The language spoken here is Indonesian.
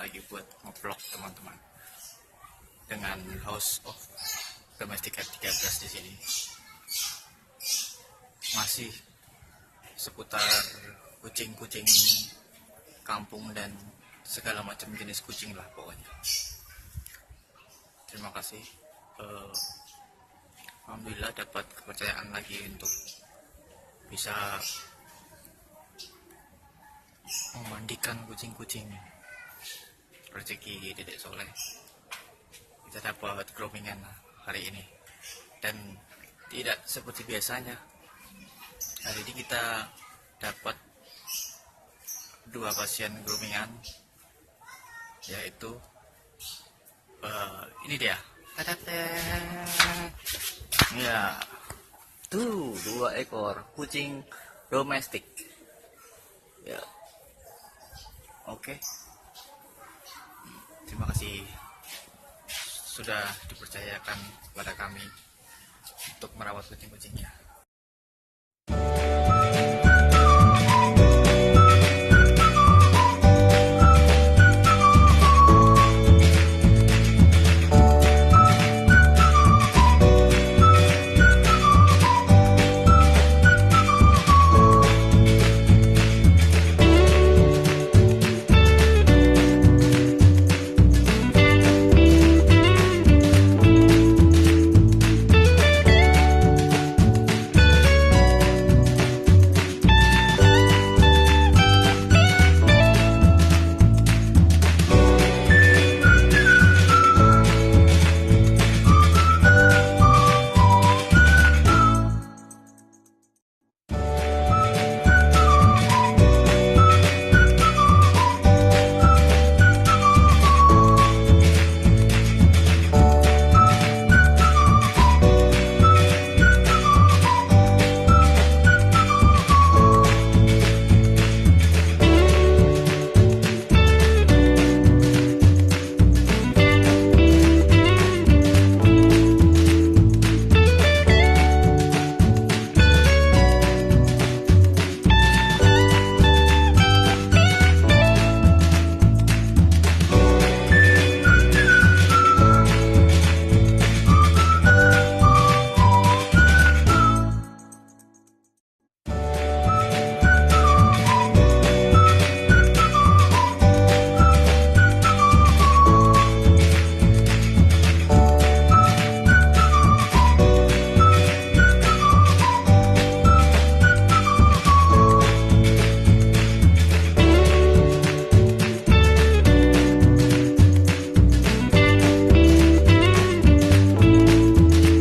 lagi buat ngevlog teman-teman dengan House of Domestic Cat 13 di sini. Masih seputar kucing-kucing kampung dan segala macam jenis kucing lah pokoknya. Terima kasih. Alhamdulillah dapat kepercayaan lagi untuk bisa memandikan kucing-kucing. Rezeki Dedek Soleh, kita dapat groomingan hari ini, dan tidak seperti biasanya. Hari ini kita dapat 2 pasien groomingan, yaitu ini dia. Ya, tuh 2 ekor kucing domestik. Ya, oke. Terima kasih sudah dipercayakan kepada kami untuk merawat kucing-kucingnya.